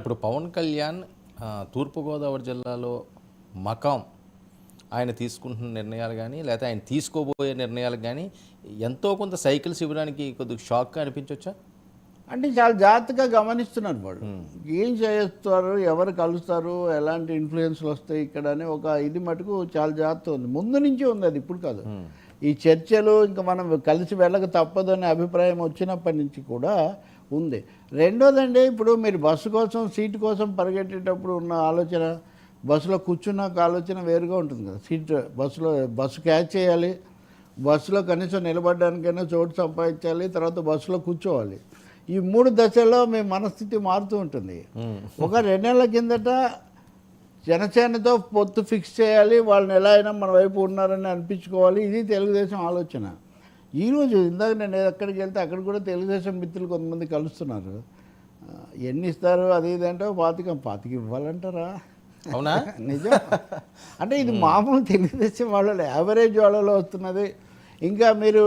ఇప్పుడు పవన్ కళ్యాణ్ తూర్పుగోదావరి జిల్లాలో మకాం ఆయన తీసుకుంటున్న నిర్ణయాలు కానీ లేకపోతే ఆయన తీసుకోబోయే నిర్ణయాలు కానీ ఎంతో కొంత సైకిల్ శిబిరానికి కొద్దిగా షాక్గా అనిపించవచ్చా? అంటే చాలా జాగ్రత్తగా గమనిస్తున్నారు వాళ్ళు. ఏం చేస్తారు, ఎవరు కలుస్తారు, ఎలాంటి ఇన్ఫ్లుయెన్స్లు వస్తాయి ఇక్కడ అని ఒక ఇది మటుకు చాలా జాగ్రత్త ఉంది. ముందు నుంచి ఉంది, అది ఇప్పుడు కాదు. ఈ చర్చలు ఇంకా మనం కలిసి వెళ్ళక తప్పదు అనే అభిప్రాయం వచ్చినప్పటి నుంచి కూడా ఉంది. రెండోదండి, ఇప్పుడు మీరు బస్సు కోసం సీటు కోసం పరిగెట్టేటప్పుడు ఉన్న ఆలోచన, బస్సులో కూర్చున్నాక ఆలోచన వేరుగా ఉంటుంది కదా. బస్సు క్యాచ్ చేయాలి, బస్సులో కనీసం నిలబడడానికైనా చోటు సంపాదించాలి, తర్వాత బస్సులో కూర్చోవాలి. ఈ 3 దశల్లో మీ మనస్థితి మారుతూ ఉంటుంది. ఒక 2 నెలల కిందట జనసేనతో పొత్తు ఫిక్స్ చేయాలి, వాళ్ళని ఎలా అయినా మన వైపు ఉన్నారని అనిపించుకోవాలి, ఇది తెలుగుదేశం ఆలోచన. ఈరోజు ఇందాక నేను ఎక్కడికి వెళ్తే అక్కడ కూడా తెలుగుదేశం మిత్రులు కొంతమంది కలుస్తున్నారు. ఎన్ని ఇస్తారు అది ఇది అంటే పాతిక ఇవ్వాలంటారా? అవునా? నిజం. అంటే ఇది మామూలు తెలుగుదేశం వాళ్ళలో యావరేజ్ వాళ్ళలో వస్తున్నది. ఇంకా మీరు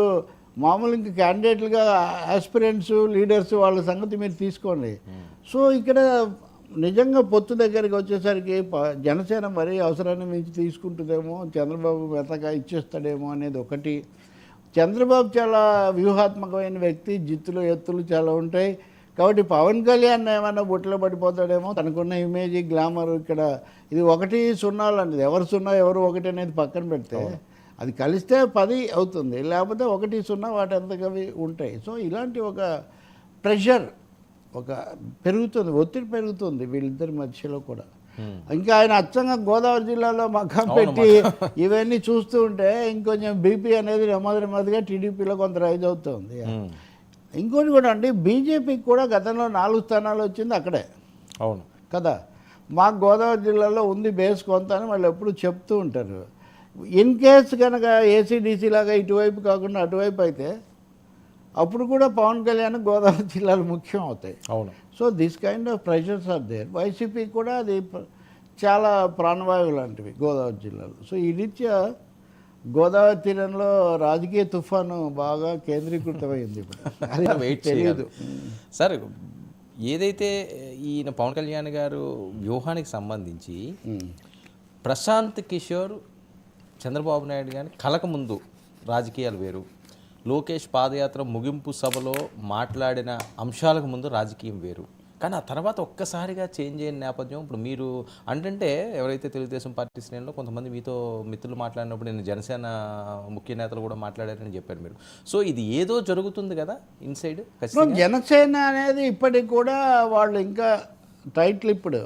మామూలు ఇంకా క్యాండిడేట్లుగా ఆస్పిరెంట్స్ లీడర్స్ వాళ్ళ సంగతి మీరు తీసుకోండి. సో ఇక్కడ నిజంగా పొత్తు దగ్గరికి వచ్చేసరికి జనసేన మరీ అవసరాన్ని మించి తీసుకుంటుందేమో, చంద్రబాబు మెతగా ఇచ్చేస్తాడేమో అనేది ఒకటి. చంద్రబాబు చాలా వ్యూహాత్మకమైన వ్యక్తి, జిత్తులు ఎత్తులు చాలా ఉంటాయి. కాబట్టి పవన్ కళ్యాణ్ ఏమైనా బుట్టలో పడిపోతాడేమో, తనకున్న ఇమేజ్ గ్లామర్ ఇక్కడ ఇది 1-0 లాంటిది. ఎవరు 0 ఎవరు 1 అనేది పక్కన పెడితే అది కలిస్తే 10 అవుతుంది, లేకపోతే 1-0 వాటి అంతకవి ఉంటాయి. సో ఇలాంటి ఒక ప్రెషర్ పెరుగుతుంది, ఒత్తిడి పెరుగుతుంది వీళ్ళిద్దరి మధ్యలో కూడా. ఇంకా ఆయన అచ్చంగా గోదావరి జిల్లాలో మకాం పెట్టి ఇవన్నీ చూస్తూ ఉంటే ఇంకొంచెం బీపీ అనేది నెమ్మదిగా టీడీపీలో కొంత రైజ్ అవుతుంది. ఇంకోటి కూడా అండి, బీజేపీకి కూడా గతంలో 4 స్థానాలు వచ్చింది అక్కడే. అవును కదా. మాకు గోదావరి జిల్లాలో ఉంది బేస్ కొంత అని వాళ్ళు ఎప్పుడు చెప్తూ ఉంటారు. ఇన్ కేస్ కనుక ఏసీడీసీ లాగా ఇటువైపు కాకుండా అటువైపు అయితే అప్పుడు కూడా పవన్ కళ్యాణ్ గోదావరి జిల్లాలు ముఖ్యం అవుతాయి. అవును. So this kind of pressures are there. YCP కూడా అది చాలా ప్రాణవాయువు లాంటివి గోదావరి జిల్లాలో. సో ఈ రీత్యా గోదావరి తీరంలో రాజకీయ తుఫాను బాగా కేంద్రీకృతమైంది. ఇప్పుడు వెయిట్ తెలియదు సార్. ఏదైతే ఈయన పవన్ కళ్యాణ్ గారు వ్యూహానికి సంబంధించి ప్రశాంత్ కిషోర్ చంద్రబాబు నాయుడు గారిని కలక ముందు రాజకీయాలు వేరు, లోకేష్ పాదయాత్ర ముగింపు సభలో మాట్లాడిన అంశాలకు ముందు రాజకీయం వేరు. కానీ ఆ తర్వాత ఒక్కసారిగా చేంజ్ అయిన నేపథ్యం ఇప్పుడు మీరు అంటే ఎవరైతే తెలుగుదేశం పార్టీ శ్రేణిలో కొంతమంది మీతో మిత్రులు మాట్లాడినప్పుడు నేను జనసేన ముఖ్య నేతలు కూడా మాట్లాడారని చెప్పారు మీరు. సో ఇది ఏదో జరుగుతుంది కదా ఇన్సైడ్. జనసేన అనేది ఇప్పటికి కూడా వాళ్ళు ఇంకా టైట్లు ఇప్పుడు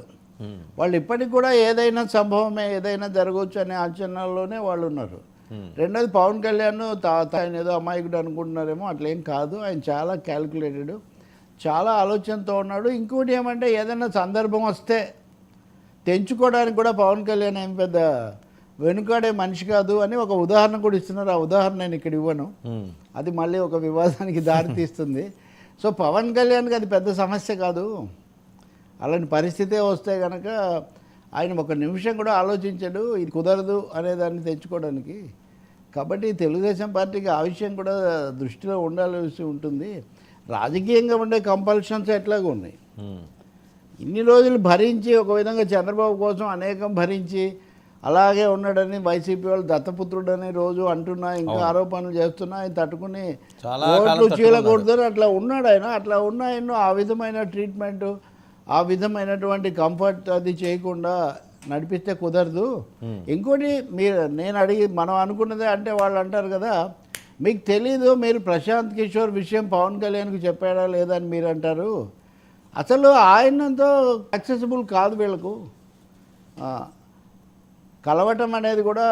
వాళ్ళు ఇప్పటికి కూడా ఏదైనా సంభవమే, ఏదైనా జరగవచ్చు అనే ఆలోచనలోనే వాళ్ళు ఉన్నారు. రెండోది పవన్ కళ్యాణ్ ఆయన ఏదో అమాయకుడు అనుకుంటున్నారేమో, అట్లేం కాదు. ఆయన చాలా క్యాల్కులేటెడ్, చాలా ఆలోచనతో ఉన్నాడు. ఇంకోటి ఏమంటే ఏదైనా సందర్భం వస్తే తెంచుకోవడానికి కూడా పవన్ కళ్యాణ్ ఏం పెద్ద వెనుకాడే మనిషి కాదు అని ఒక ఉదాహరణ కూడా ఇస్తున్నారు. ఆ ఉదాహరణ నేను ఇక్కడ ఇవ్వను, అది మళ్ళీ ఒక వివాదానికి దారితీస్తుంది. సో పవన్ కళ్యాణ్కి అది పెద్ద సమస్య కాదు. అలాంటి పరిస్థితే వస్తే కనుక ఆయన ఒక నిమిషం కూడా ఆలోచించడు ఇది కుదరదు అనేదాన్ని తెచ్చుకోవడానికి. కాబట్టి తెలుగుదేశం పార్టీకి ఆ విషయం కూడా దృష్టిలో ఉండాల్సి ఉంటుంది. రాజకీయంగా ఉండే కంపల్షన్స్ ఎట్లాగూ ఉన్నాయి. ఇన్ని రోజులు భరించి ఒక విధంగా చంద్రబాబు కోసం అనేకం భరించి అలాగే ఉన్నాడని వైసీపీ వాళ్ళు దత్తపుత్రుడని రోజు అంటున్నా, ఇంకా ఆరోపణలు చేస్తున్నా, ఆయన తట్టుకుని ఓట్లు చీలకూడదు అట్లా ఉన్నాడు ఆయన. అట్లా ఉన్న ఆయన ఆ విధమైన ట్రీట్మెంటు, ఆ విధమైనటువంటి కంఫర్ట్ అది చేయకుండా నడిపిస్తే కుదరదు. ఇంకోటి నేను మనం అనుకున్నదే అంటే వాళ్ళు అంటారు కదా, మీకు తెలీదు, మీరు ప్రశాంత్ కిషోర్ విషయం పవన్ కళ్యాణ్కి చెప్పాడా లేదా అని మీరు అంటారు. అసలు ఆయనంతో యాక్సెసిబుల్ కాదు వీళ్ళకు. కలవటం అనేది కూడా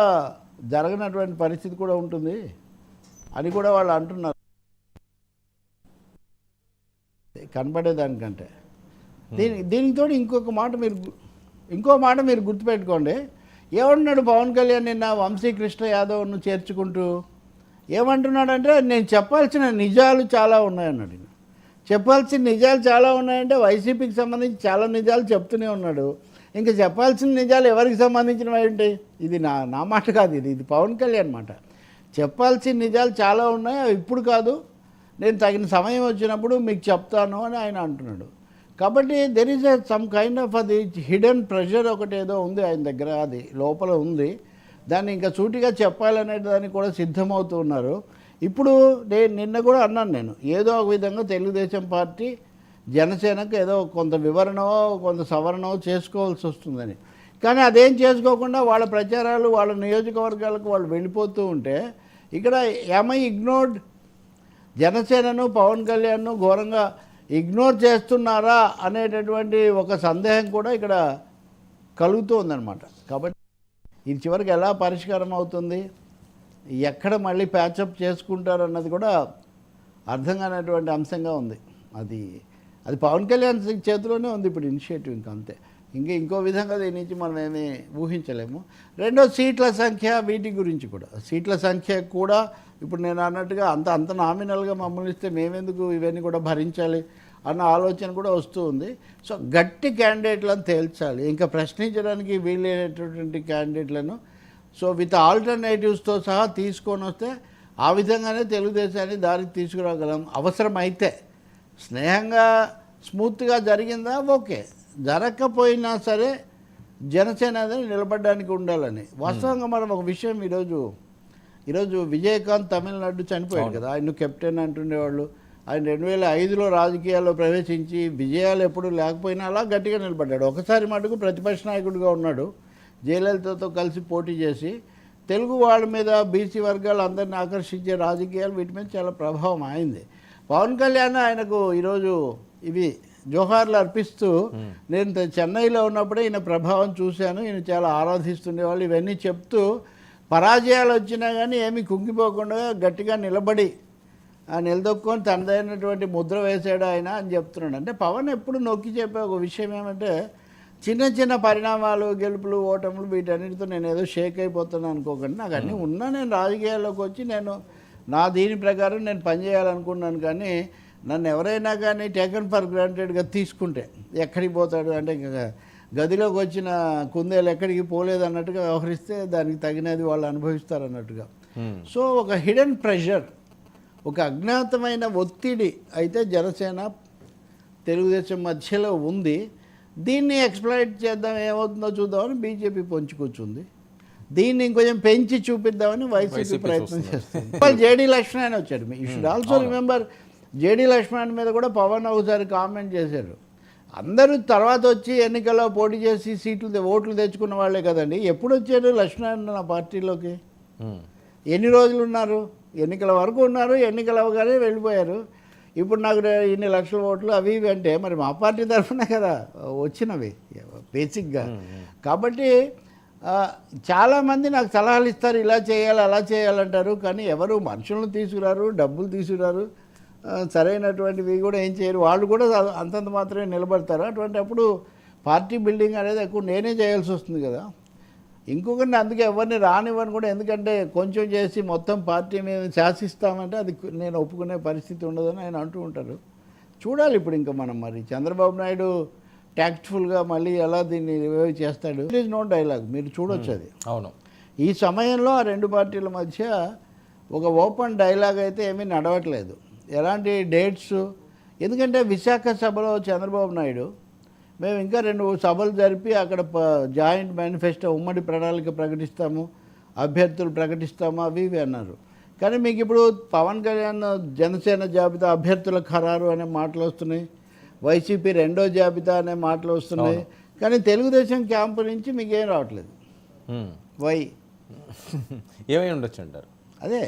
జరగనటువంటి పరిస్థితి కూడా ఉంటుంది అని కూడా వాళ్ళు అంటున్నారు కనపడేదానికంటే. దీనితో ఇంకో మాట మీరు గుర్తుపెట్టుకోండి. ఏమంటున్నాడు పవన్ కళ్యాణ్ నిన్న వంశీకృష్ణ యాదవ్ను చేర్చుకుంటూ ఏమంటున్నాడంటే, నేను చెప్పాల్సిన నిజాలు చాలా ఉన్నాయన్నాడు. చెప్పాల్సిన నిజాలు చాలా ఉన్నాయంటే వైసీపీకి సంబంధించి చాలా నిజాలు చెప్తూనే ఉన్నాడు. ఇంకా చెప్పాల్సిన నిజాలు ఎవరికి సంబంధించినవి ఏంటి? ఇది నా మాట కాదు, ఇది పవన్ కళ్యాణ్ మాట. చెప్పాల్సిన నిజాలు చాలా ఉన్నాయి, ఇప్పుడు కాదు, నేను తగిన సమయం వచ్చినప్పుడు మీకు చెప్తాను అని ఆయన అంటున్నాడు. కాబట్టి there is some kind of అది హిడెన్ ప్రెషర్ ఒకటి ఏదో ఉంది ఆయన దగ్గర, అది లోపల ఉంది. దాన్ని ఇంకా సూటిగా చెప్పాలనే దానికి కూడా సిద్ధమవుతూ ఉన్నారు. ఇప్పుడు నిన్న కూడా అన్నాను నేను, ఏదో ఒక విధంగా తెలుగుదేశం పార్టీ జనసేనకు ఏదో కొంత వివరణో కొంత సవరణో చేసుకోవాల్సి వస్తుందని. కానీ అదేం చేసుకోకుండా వాళ్ళ ప్రచారాలు వాళ్ళ నియోజకవర్గాలకు వాళ్ళు వెళ్ళిపోతూ ఉంటే ఇక్కడ ఏమై ఇగ్నోర్డ్, జనసేనను పవన్ కళ్యాణ్ను ఘోరంగా ఇగ్నోర్ చేస్తున్నారా అనేటటువంటి ఒక సందేహం కూడా ఇక్కడ కలుగుతూ ఉందన్నమాట. కాబట్టి ఇది చివరికి ఎలా పరిష్కారం అవుతుంది, ఎక్కడ మళ్ళీ ప్యాచప్ చేసుకుంటారు అన్నది కూడా అర్థం కానటువంటి అంశంగా ఉంది. అది పవన్ కళ్యాణ్ చేతిలోనే ఉంది ఇప్పుడు ఇనిషియేటివ్, ఇంకా అంతే. ఇంకో విధంగా దీని నుంచి మనం ఏమీ ఊహించలేము. రెండో సీట్ల సంఖ్య, వీటి గురించి కూడా సీట్ల సంఖ్య కూడా ఇప్పుడు నేను అన్నట్టుగా అంత నామినల్గా మమ్మల్ని ఇస్తే మేమెందుకు ఇవన్నీ కూడా భరించాలి అన్న ఆలోచన కూడా వస్తూ ఉంది. సో గట్టి క్యాండిడేట్లను తేల్చాలి, ఇంకా ప్రశ్నించడానికి వీలైనటువంటి క్యాండిడేట్లను సో విత్ ఆల్టర్నేటివ్స్తో సహా తీసుకొని వస్తే ఆ విధంగానే తెలుగుదేశాన్ని దారికి తీసుకురాగలం. అవసరమైతే స్నేహంగా స్మూత్గా జరిగిందా ఓకే, జరగకపోయినా సరే జనసేన అనేది నిలబడడానికి ఉండాలని. వాస్తవంగా మనం ఒక విషయం ఈరోజు విజయకాంత్ తమిళనాడు చనిపోయాడు కదా, ఆయన కెప్టెన్ అంటుండేవాళ్ళు. ఆయన 2005లో రాజకీయాల్లో ప్రవేశించి విజయాలు ఎప్పుడు లేకపోయినా అలా గట్టిగా నిలబడ్డాడు. ఒకసారి మటుకు ప్రతిపక్ష నాయకుడిగా ఉన్నాడు, జయలలితతో కలిసి పోటీ చేసి. తెలుగు వాళ్ళ మీద, బీసీ వర్గాలు అందరిని ఆకర్షించే రాజకీయాలు, వీటి మీద చాలా ప్రభావం అయింది. పవన్ కళ్యాణ్ ఆయనకు ఈరోజు ఇవి జోహార్లు అర్పిస్తూ, నేను చెన్నైలో ఉన్నప్పుడే ఈయన ప్రభావం చూశాను, ఈయన చాలా ఆరాధిస్తుండేవాళ్ళు, ఇవన్నీ చెప్తూ పరాజయాలు వచ్చినా కానీ ఏమీ కుంగిపోకుండా గట్టిగా నిలదొక్కుని తనదైనటువంటి ముద్ర వేశాడు ఆయన అని చెప్తున్నాడు. అంటే పవన్ ఎప్పుడు నొక్కి చెప్పే ఒక విషయం ఏమంటే, చిన్న చిన్న పరిణామాలు, గెలుపులు, ఓటములు, వీటన్నిటితో నేను ఏదో షేక్ అయిపోతున్నాను అనుకోకండి, నాకు అన్నీ ఉన్నా నేను రాజకీయాల్లోకి వచ్చి నేను నా దీని ప్రకారం నేను పనిచేయాలనుకున్నాను. కానీ నన్ను ఎవరైనా కానీ టేకన్ ఫర్ గ్రాంటెడ్గా తీసుకుంటే ఎక్కడికి పోతాడు అంటే, ఇంకా గదిలోకి వచ్చిన కుందేలు ఎక్కడికి పోలేదు అన్నట్టుగా వ్యవహరిస్తే దానికి తగినది వాళ్ళు అనుభవిస్తారు అన్నట్టుగా. సో ఒక హిడెన్ ప్రెషర్, ఒక అజ్ఞాతమైన ఒత్తిడి అయితే జనసేన తెలుగుదేశం మధ్యలో ఉంది. దీన్ని ఎక్స్ప్లాయిట్ చేద్దాం, ఏమవుతుందో చూద్దామని బీజేపీ పొంచి కూర్చుంది. దీన్ని ఇంకొంచెం పెంచి చూపిద్దామని వైసీపీ ప్రయత్నం చేస్తుంది. జేడీ లక్ష్మణ్ వచ్చాడు. You should also remember, JD Lakshman మీద కూడా పవన్ ఒకసారి కామెంట్ చేశారు. అందరూ తర్వాత వచ్చి ఎన్నికల్లో పోటీ చేసి ఓట్లు తెచ్చుకున్న వాళ్ళే కదండి. ఎప్పుడు వచ్చారు లక్ష్మణ్ నా పార్టీలోకి? ఎన్ని రోజులు ఉన్నారు? ఎన్నికల వరకు ఉన్నారు, ఎన్నికలు అవగానే వెళ్ళిపోయారు. ఇప్పుడు నాకు ఇన్ని లక్షల ఓట్లు అవి ఇవి అంటే మరి మా పార్టీ తరఫునే కదా వచ్చినవి బేసిక్గా. కాబట్టి చాలామంది నాకు సలహాలు ఇస్తారు, ఇలా చేయాలి అలా చేయాలంటారు, కానీ ఎవరు మనుషులను తీసుకురారు, డబ్బులు తీసుకురారు, సరైనటువంటివి కూడా ఏం చేయరు. వాళ్ళు కూడా అంతంత మాత్రమే నిలబడతారు. అటువంటి అప్పుడు పార్టీ బిల్డింగ్ అనేది ఎక్కువ నేనే చేయాల్సి వస్తుంది కదా. ఇంకొకరిని అందుకే ఎవరిని రానివ్వని కూడా, ఎందుకంటే కొంచెం చేసి మొత్తం పార్టీ మీద శాసిస్తామంటే అది నేను ఒప్పుకునే పరిస్థితి ఉండదని ఆయన అంటూ ఉంటారు. చూడాలి ఇప్పుడు ఇంకా మనం మరి చంద్రబాబు నాయుడు ట్యాక్ట్ఫుల్గా మళ్ళీ ఎలా దీన్ని రివైవ్ చేస్తాడు. ఇట్ ఈజ్ నో డైలాగ్, మీరు చూడొచ్చు అది. అవును, ఈ సమయంలో ఆ రెండు పార్టీల మధ్య ఒక ఓపెన్ డైలాగ్ అయితే ఏమీ నడవట్లేదు. ఎలాంటి డేట్స్, ఎందుకంటే విశాఖ సభలో చంద్రబాబు నాయుడు మేము ఇంకా 2 సభలు జరిపి అక్కడ జాయింట్ మేనిఫెస్టో ఉమ్మడి ప్రణాళిక ప్రకటిస్తాము, అభ్యర్థులు ప్రకటిస్తాము అవి ఇవి అన్నారు. కానీ మీకు ఇప్పుడు పవన్ కళ్యాణ్ జనసేన జాబితా అభ్యర్థుల ఖరారు అనే మాటలు వస్తున్నాయి, వైసీపీ రెండో జాబితా అనే మాటలు వస్తున్నాయి. కానీ తెలుగుదేశం క్యాంపు నుంచి మీకు ఏం రావట్లేదు. వై? ఏమై ఉండొచ్చు అంటారు? అదే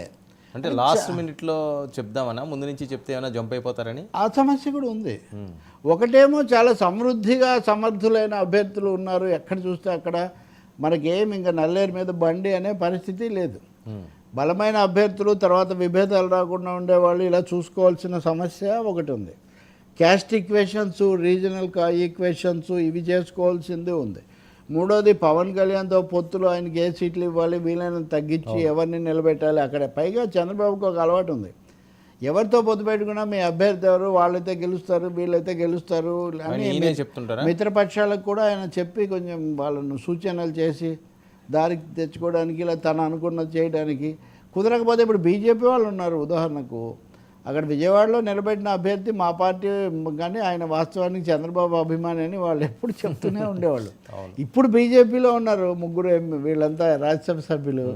అంటే లాస్ట్ మినిట్లో చెప్దామన్నా, ముందు నుంచి చెప్తే ఏమైనా జంప్ అయిపోతారని ఆ సమస్య కూడా ఉంది. ఒకటేమో చాలా సమృద్ధిగా సమర్థులైన అభ్యర్థులు ఉన్నారు, ఎక్కడ చూస్తే అక్కడ మనకేం ఇంకా నల్లేరు మీద బండి అనే పరిస్థితి లేదు. బలమైన అభ్యర్థులు, తర్వాత విభేదాలు రాకుండా ఉండేవాళ్ళు, ఇలా చూసుకోవాల్సిన సమస్య ఒకటి ఉంది. క్యాస్ట్ ఈక్వేషన్స్, రీజనల్ ఈక్వేషన్స్ ఇవి చేసుకోవాల్సిందే ఉంది. మూడోది పవన్ కళ్యాణ్తో పొత్తులు, ఆయనకి ఏ సీట్లు ఇవ్వాలి, వీలైనంత తగ్గించి ఎవరిని నిలబెట్టాలి అక్కడ. పైగా చంద్రబాబుకి ఒక అలవాటు ఉంది, ఎవరితో పొత్తు పెట్టుకున్నా మీ అభ్యర్థి ఎవరు, వాళ్ళైతే గెలుస్తారు, వీళ్ళైతే గెలుస్తారు అని మిత్రపక్షాలకు కూడా ఆయన చెప్పి కొంచెం వాళ్ళను సూచనలు చేసి దారికి తెచ్చుకోవడానికి, ఇలా తను అనుకున్నది చేయడానికి. కుదరకపోతే ఇప్పుడు బీజేపీ వాళ్ళు ఉన్నారు, ఉదాహరణకు అక్కడ విజయవాడలో నిలబెట్టిన అభ్యర్థి మా పార్టీ, కానీ ఆయన వాస్తవానికి చంద్రబాబు అభిమాని అని వాళ్ళు ఎప్పుడు చెప్తూనే ఉండేవాళ్ళు. ఇప్పుడు బీజేపీలో ఉన్నారు ముగ్గురు వీళ్ళంతా రాజ్యసభ సభ్యులు,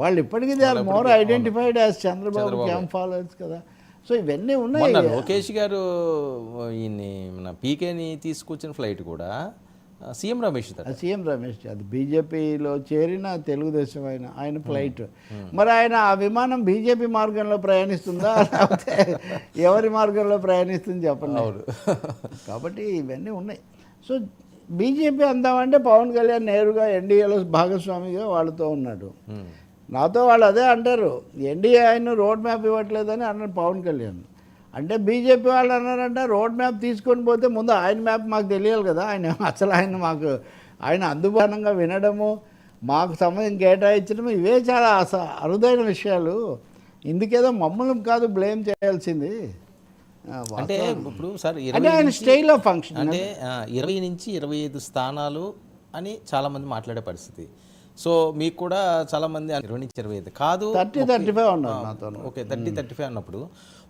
వాళ్ళు ఇప్పటికీ they are more identified as Chandrababu camp followers కదా. సో ఇవన్నీ ఉన్నాయి. లోకేష్ గారు ఈయన్ని మన పీకేని తీసుకొచ్చిన ఫ్లైట్ కూడా సీఎం రమేష్ సీఎం రమేష్ అది బీజేపీలో చేరిన తెలుగుదేశం ఆయన ఫ్లైట్. మరి ఆయన ఆ విమానం బీజేపీ మార్గంలో ప్రయాణిస్తుందా లేకపోతే ఎవరి మార్గంలో ప్రయాణిస్తుంది చెప్పండి. కాబట్టి ఇవన్నీ ఉన్నాయి. సో బీజేపీ అందామంటే పవన్ కళ్యాణ్ నేరుగా ఎన్డీఏలో భాగస్వామిగా వాళ్ళతో ఉన్నాడు. నాతో వాళ్ళు అదే అంటారు, ఎన్డీఏ ఆయన రోడ్ మ్యాప్ ఇవ్వట్లేదని అన్నారు పవన్ కళ్యాణ్. అంటే బీజేపీ వాళ్ళు అన్నారంటే రోడ్ మ్యాప్ తీసుకొని పోతే ముందు ఆయన మ్యాప్ మాకు తెలియాలి కదా. ఆయన అందుబాటుగా వినడము, మాకు సమయం కేటాయించడం, ఇవే చాలా అరుదైన విషయాలు. ఇందుకేదో మమ్మల్ని కాదు బ్లేమ్ చేయాల్సింది. అంటే ఇప్పుడు సార్ అంటే ఆయన స్టైల్ ఆఫ్ ఫంక్షన్ అంటే 20 నుంచి 25 స్థానాలు అని చాలామంది మాట్లాడే పరిస్థితి. సో మీకు కూడా చాలామంది 20 నుంచి 25 కాదు 30-35 ఉన్నారు నాతో. ఓకే 30-35 అన్నప్పుడు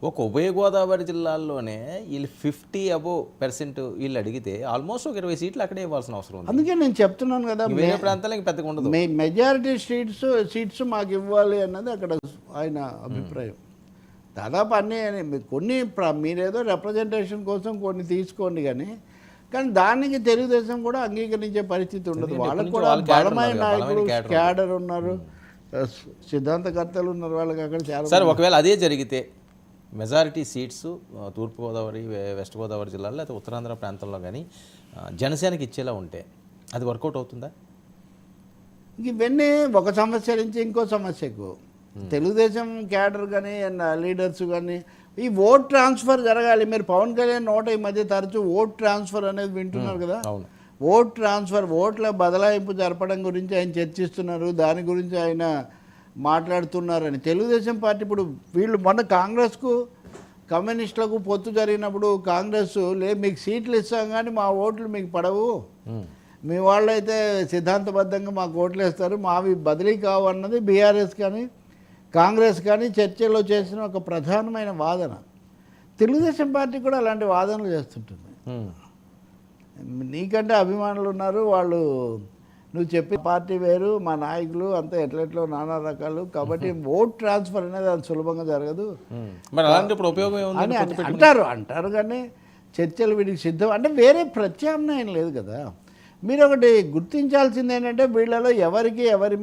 ఒక ఉభయ గోదావరి జిల్లాల్లోనే వీళ్ళు 50% వీళ్ళు అడిగితే ఆల్మోస్ట్ ఒక 20 సీట్లు అక్కడే ఇవ్వాల్సిన అవసరం ఉంది. అందుకే నేను చెప్తున్నాను కదా, వేరే ప్రాంతాలకు పెద్దగా ఉండదు. మెజారిటీ సీట్స్ మాకు ఇవ్వాలి అన్నది అక్కడ ఆయన అభిప్రాయం. దాదాపు కొన్ని మీరేదో రిప్రజెంటేషన్ కోసం కొన్ని తీసుకోండి, కానీ దానికి తెలుగుదేశం కూడా అంగీకరించే పరిస్థితి ఉండదు. వాళ్ళకు కూడా బలమైన నాయకులు, క్యాడర్ ఉన్నారు, సిద్ధాంతకర్తలు ఉన్నారు, వాళ్ళకి అక్కడ చాలా. సార్ ఒకవేళ అదే జరిగితే మెజారిటీ సీట్స్ తూర్పుగోదావరి, వెస్ట్ గోదావరి జిల్లాలో లేకపోతే ఉత్తరాంధ్ర ప్రాంతంలో కానీ జనసేనకి ఇచ్చేలా ఉంటే అది వర్కౌట్ అవుతుందా? ఇవన్నీ ఒక సమస్య నుంచి ఇంకో సమస్యకు తెలుగుదేశం క్యాడర్ కానీ లీడర్స్ కానీ ఈ ఓట్ ట్రాన్స్ఫర్ జరగాలి. మీరు పవన్ కళ్యాణ్ నోట ఈ మధ్య తరచూ ఓట్ ట్రాన్స్ఫర్ అనేది వింటున్నారు కదా. ఓట్ ట్రాన్స్ఫర్, ఓట్ల బదలాయింపు జరపడం గురించి ఆయన చర్చిస్తున్నారు, దాని గురించి ఆయన మాట్లాడుతున్నారని. తెలుగుదేశం పార్టీ ఇప్పుడు వీళ్ళు మొన్న కాంగ్రెస్కు కమ్యూనిస్టులకు పొత్తు జరిగినప్పుడు కాంగ్రెస్ మీకు సీట్లు ఇస్తాం కానీ మా ఓట్లు మీకు పడవు, మీ వాళ్ళైతే సిద్ధాంతబద్ధంగా మాకు ఓట్లు వేస్తారు, మావి బదిలీ కావు అన్నది బీఆర్ఎస్ కానీ కాంగ్రెస్ కానీ చర్చలో చేసిన ఒక ప్రధానమైన వాదన. తెలుగుదేశం పార్టీ కూడా అలాంటి వాదనలు చేస్తుంటుంది. నీకంటే అభిమానులు ఉన్నారు, వాళ్ళు నువ్వు చెప్పి పార్టీ వేరు, మా నాయకులు అంతా ఎట్లెట్లో నానా రకాలు, కాబట్టి ఓట్ ట్రాన్స్ఫర్ అనేది అది సులభంగా జరగదు అని అంటారు. కానీ చర్చలు వీడికి సిద్ధం అంటే వేరే ప్రత్యామ్నాయం లేదు కదా. మీరు ఒకటి గుర్తించాల్సింది ఏంటంటే వీళ్ళలో ఎవరికి ఎవరి